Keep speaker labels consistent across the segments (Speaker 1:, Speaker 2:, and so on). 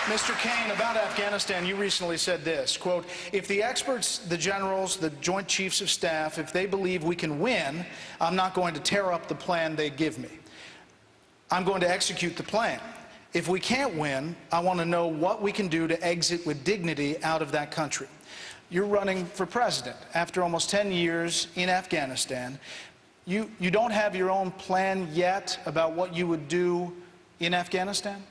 Speaker 1: Mr. Cain, about Afghanistan, you recently said this, quote, if the experts, the generals, the Joint Chiefs of Staff, if they believe we can win, I'm not going to tear up the plan they give me. I'm going to execute the plan. If we can't win, I want to know what we can do to exit with dignity out of that country. You're running for president after almost 10 years in Afghanistan. You don't have your own plan yet about what you would do in Afghanistan?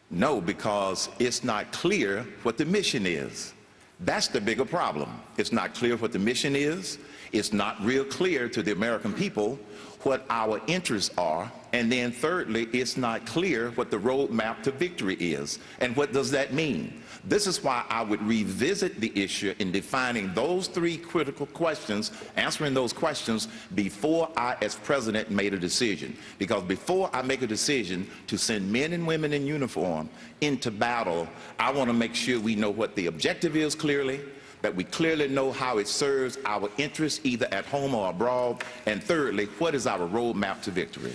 Speaker 2: No, because it's not clear what the mission is. That's the bigger problem. It's not clear what the mission is. It's not real clear to the American people what our interests are. And then thirdly, it's not clear what the roadmap to victory is. And what does that mean? This is why I would revisit the issue in defining those three critical questions, answering those questions before I, as president, made a decision. Because before I make a decision to send men and women in uniform into battle, I want to make sure we know what the objective is clearly, that we clearly know how it serves our interests either at home or abroad, and thirdly, what is our roadmap to victory?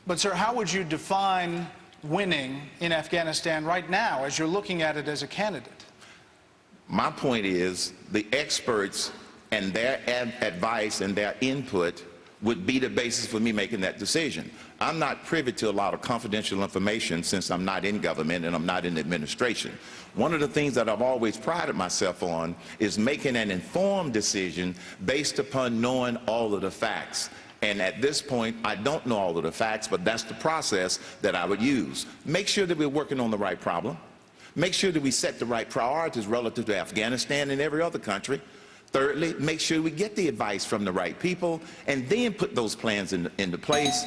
Speaker 1: But, sir, how would you define winning in Afghanistan right now as you're looking at it as a candidate?
Speaker 2: My point is the experts and their advice and their input would be the basis for me making that decision. I'm not privy to a lot of confidential information since I'm not in government and I'm not in administration. One of the things that I've always prided myself on is making an informed decision based upon knowing all of the facts. And at this point, I don't know all of the facts, but that's the process that I would use. Make sure that we're working on the right problem. Make sure that we set the right priorities relative to Afghanistan and every other country. Thirdly, make sure we get the advice from the right people and then put those plans into place.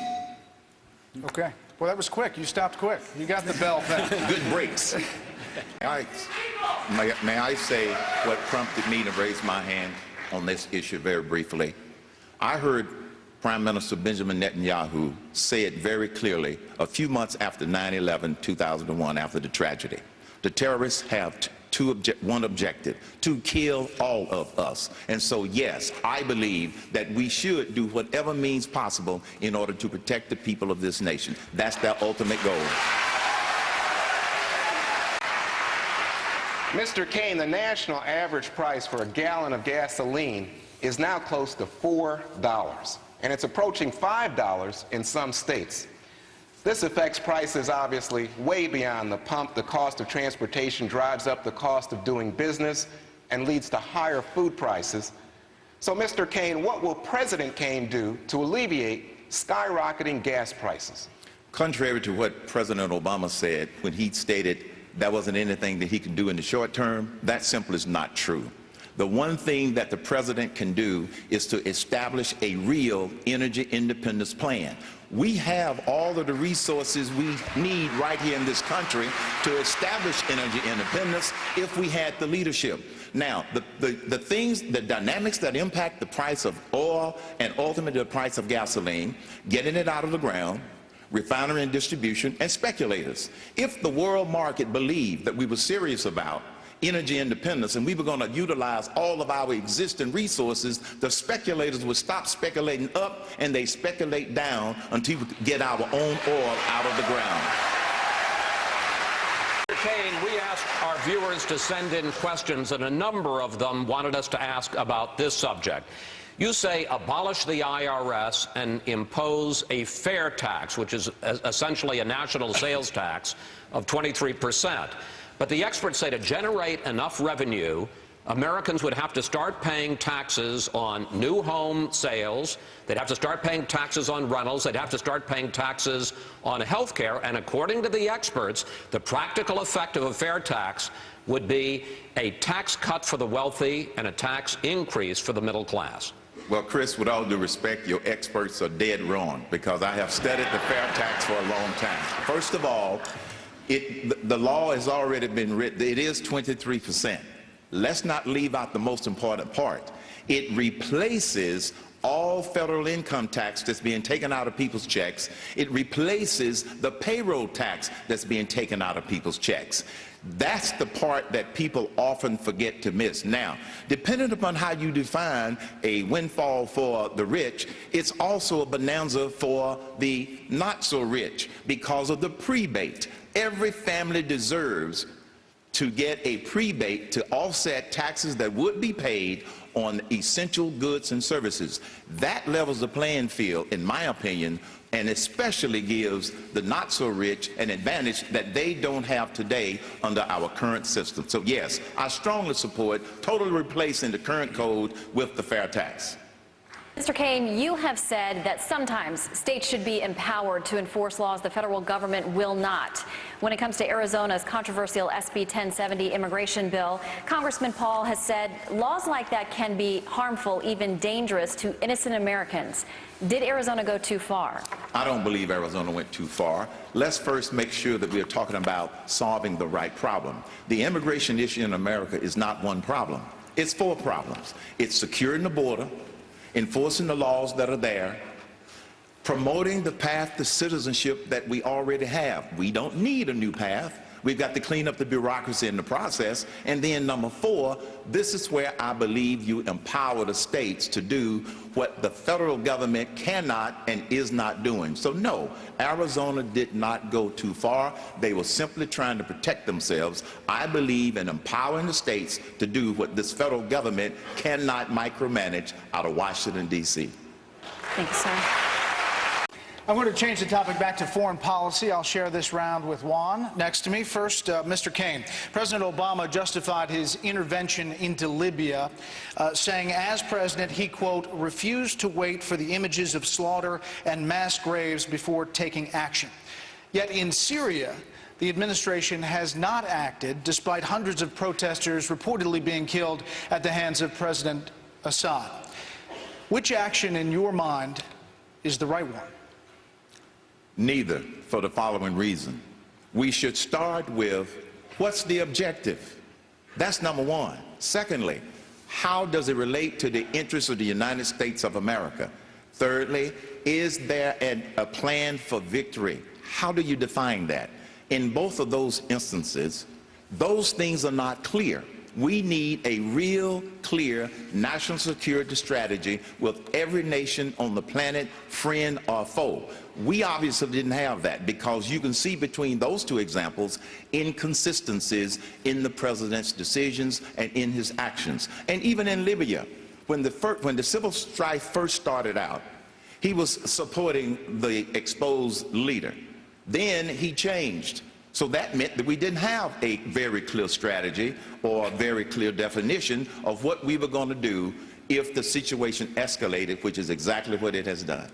Speaker 1: Okay. Well, that was quick. You stopped quick. You got the bell back.
Speaker 2: Good breaks. May I say what prompted me to raise my hand on this issue very briefly? I heard Prime Minister Benjamin Netanyahu say it very clearly a few months after 9/11/2001, after the tragedy. The terrorists have one objective: to kill all of us. And so, yes, I believe that we should do whatever means possible in order to protect the people of this nation. That's their ultimate goal.
Speaker 3: Mr. Cain, the national average price for a gallon of gasoline is now close to $4, and it's approaching $5 in some states. This affects prices, obviously, way beyond the pump. The cost of transportation drives up the cost of doing business and leads to higher food prices. So, Mr. Cain, what will President Cain do to alleviate skyrocketing gas prices?
Speaker 2: Contrary to what President Obama said when he stated there wasn't anything that he could do in the short term, that simply is not true. The one thing that the president can do is to establish a real energy independence plan. We have all of the resources we need right here in this country to establish energy independence if we had the leadership. Now, the dynamics that impact the price of oil and ultimately the price of gasoline, getting it out of the ground, refinery and distribution, and speculators. If the world market believed that we were serious about energy independence and we were going to utilize all of our existing resources, the speculators would stop speculating up and they speculate down until we get our own oil out of the ground.
Speaker 4: Mr. Cain, we asked our viewers to send in questions, and a number of them wanted us to ask about this subject. You say abolish the IRS and impose a fair tax, which is essentially a national sales tax of 23%. But the experts say to generate enough revenue, Americans would have to start paying taxes on new home sales, they'd have to start paying taxes on rentals, they'd have to start paying taxes on health care, and according to the experts, the practical effect of a fair tax would be a tax cut for the wealthy and a tax increase for the middle class.
Speaker 2: Well, Chris, with all due respect, your experts are dead wrong, because I have studied the fair tax for a long time. First of all, the law has already been written. It is 23%. Let's not leave out the most important part. It replaces all federal income tax that's being taken out of people's checks. It replaces the payroll tax that's being taken out of people's checks. That's the part that people often forget to miss. Now, depending upon how you define a windfall for the rich, it's also a bonanza for the not so rich because of the prebate. Every family deserves to get a prebate to offset taxes that would be paid on essential goods and services. That levels the playing field, in my opinion, and especially gives the not-so-rich an advantage that they don't have today under our current system. So yes, I strongly support totally replacing the current code with the fair tax.
Speaker 5: Mr. Cain, you have said that sometimes states should be empowered to enforce laws the federal government will not. When it comes to Arizona's controversial SB 1070 immigration bill, Congressman Paul has said laws like that can be harmful, even dangerous to innocent Americans. Did Arizona go too far?
Speaker 2: I don't believe Arizona went too far. Let's first make sure that we are talking about solving the right problem. The immigration issue in America is not one problem. It's 4 problems. It's securing the border, enforcing the laws that are there, promoting the path to citizenship that we already have. We don't need a new path. We've got to clean up the bureaucracy in the process. And then number 4, this is where I believe you empower the states to do what the federal government cannot and is not doing. So no, Arizona did not go too far. They were simply trying to protect themselves. I believe in empowering the states to do what this federal government cannot micromanage out of Washington, D.C.
Speaker 5: Thank you, sir.
Speaker 1: I'm going to change the topic back to foreign policy. I'll share this round with Juan next to me. First, Mr. Cain. President Obama justified his intervention into Libya, saying as president, he, quote, refused to wait for the images of slaughter and mass graves before taking action. Yet in Syria, the administration has not acted, despite hundreds of protesters reportedly being killed at the hands of President Assad. Which action, in your mind, is the right one?
Speaker 2: Neither, for the following reason. We should start with what's the objective? That's number 1. Secondly, how does it relate to the interests of the United States of America? Thirdly, is there a plan for victory? How do you define that? In both of those instances, those things are not clear. We need a real clear national security strategy with every nation on the planet, friend or foe. We obviously didn't have that because you can see between those 2 examples inconsistencies in the president's decisions and in his actions. And even in Libya, when the civil strife first started out, he was supporting the exposed leader. Then he changed. So that meant that we didn't have a very clear strategy or a very clear definition of what we were going to do if the situation escalated, which is exactly what it has done.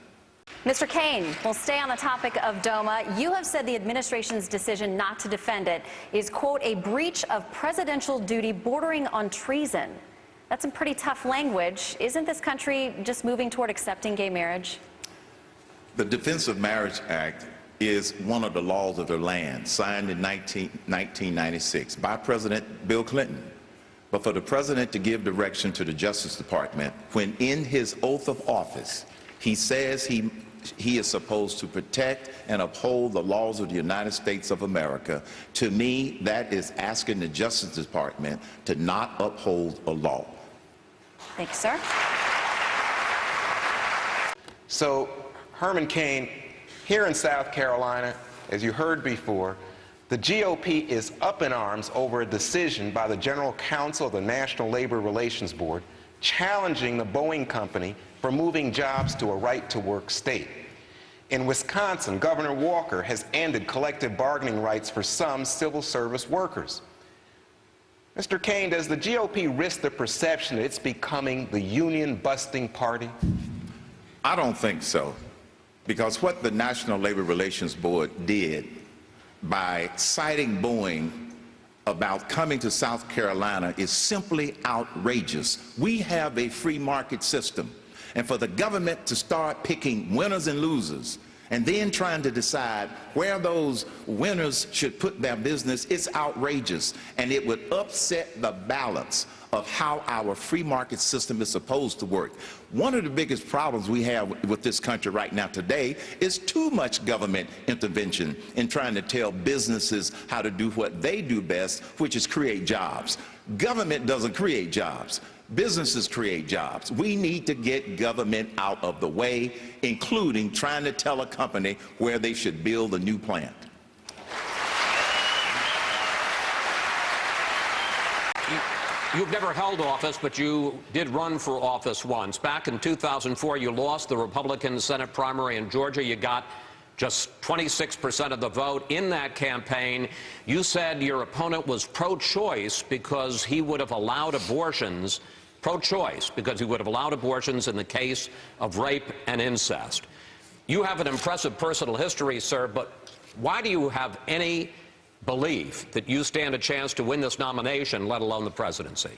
Speaker 5: Mr. Cain, we'll stay on the topic of DOMA. You have said the administration's decision not to defend it is, quote, a breach of presidential duty bordering on treason. That's some pretty tough language. Isn't this country just moving toward accepting gay marriage?
Speaker 2: The Defense of Marriage Act is one of the laws of the land, signed in 1996 by President Bill Clinton. But for the president to give direction to the Justice Department when in his oath of office he says he is supposed to protect and uphold the laws of the United States of America, to me that is asking the Justice Department to not uphold a law.
Speaker 5: Thank you, sir.
Speaker 3: So, Herman Cain, here in South Carolina, as you heard before, the GOP is up in arms over a decision by the General Counsel of the National Labor Relations Board challenging the Boeing company for moving jobs to a right-to-work state. In Wisconsin, Governor Walker has ended collective bargaining rights for some civil service workers. Mr. Cain, does the GOP risk the perception that it's becoming the union-busting party?
Speaker 2: I don't think so. Because what the National Labor Relations Board did by citing Boeing about coming to South Carolina is simply outrageous. We have a free market system. And for the government to start picking winners and losers and then trying to decide where those winners should put their business, it's outrageous. And it would upset the balance of how our free market system is supposed to work. One of the biggest problems we have with this country right now today is too much government intervention in trying to tell businesses how to do what they do best, which is create jobs. Government doesn't create jobs. Businesses create jobs. We need to get government out of the way, including trying to tell a company where they should build a new plant.
Speaker 4: You've never held office, but you did run for office once. Back in 2004, you lost the Republican Senate primary in Georgia. You got just 26% of the vote. In that campaign, you said your opponent was pro-choice because he would have allowed abortions, pro-choice because he would have allowed abortions in the case of rape and incest. You have an impressive personal history, sir, but why do you have any belief that you stand a chance to win this nomination, let alone the presidency?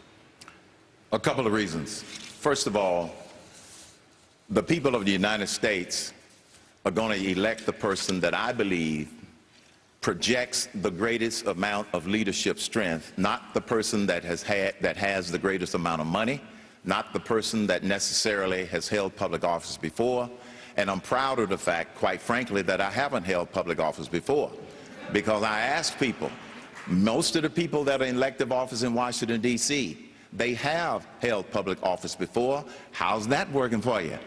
Speaker 2: A couple of reasons. First of all, the people of the United States are going to elect the person that I believe projects the greatest amount of leadership strength, not the person that has the greatest amount of money, not the person that necessarily has held public office before. And I'm proud of the fact, quite frankly, that I haven't held public office before. Because I asked people, most of the people that are in elective office in Washington, D.C., they have held public office before. How's that working for you?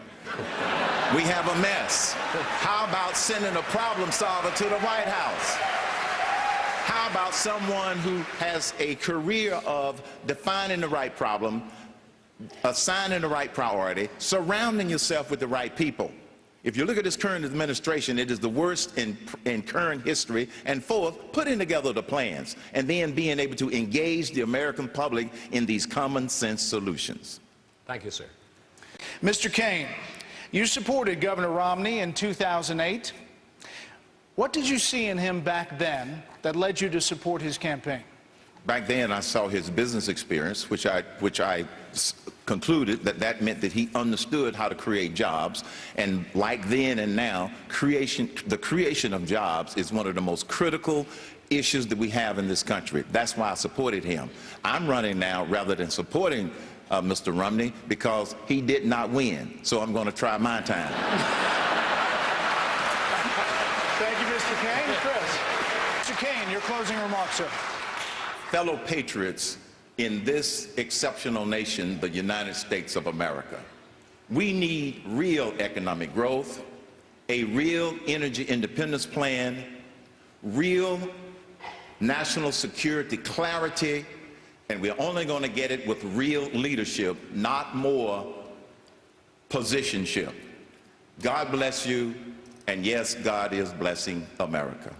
Speaker 2: We have a mess. How about sending a problem solver to the White House? How about someone who has a career of defining the right problem, assigning the right priority, surrounding yourself with the right people? If you look at this current administration, it is the worst in current history. And fourth, putting together the plans and then being able to engage the American public in these common sense solutions.
Speaker 4: Thank you, sir.
Speaker 1: Mr. Cain, you supported Governor Romney in 2008. What did you see in him back then that led you to support his campaign?
Speaker 2: Back then, I saw his business experience, which I concluded that meant that he understood how to create jobs. And like then and now, the creation of jobs is one of the most critical issues that we have in this country. That's why I supported him. I'm running now rather than supporting Mr. Romney because he did not win. So I'm going to try my time.
Speaker 1: Thank you, Mr. Cain. Chris. Mr. Cain, your closing remarks, sir.
Speaker 2: Fellow patriots in this exceptional nation, the United States of America, we need real economic growth, a real energy independence plan, real national security clarity, and we're only going to get it with real leadership, not more positionship. God bless you, and yes, God is blessing America.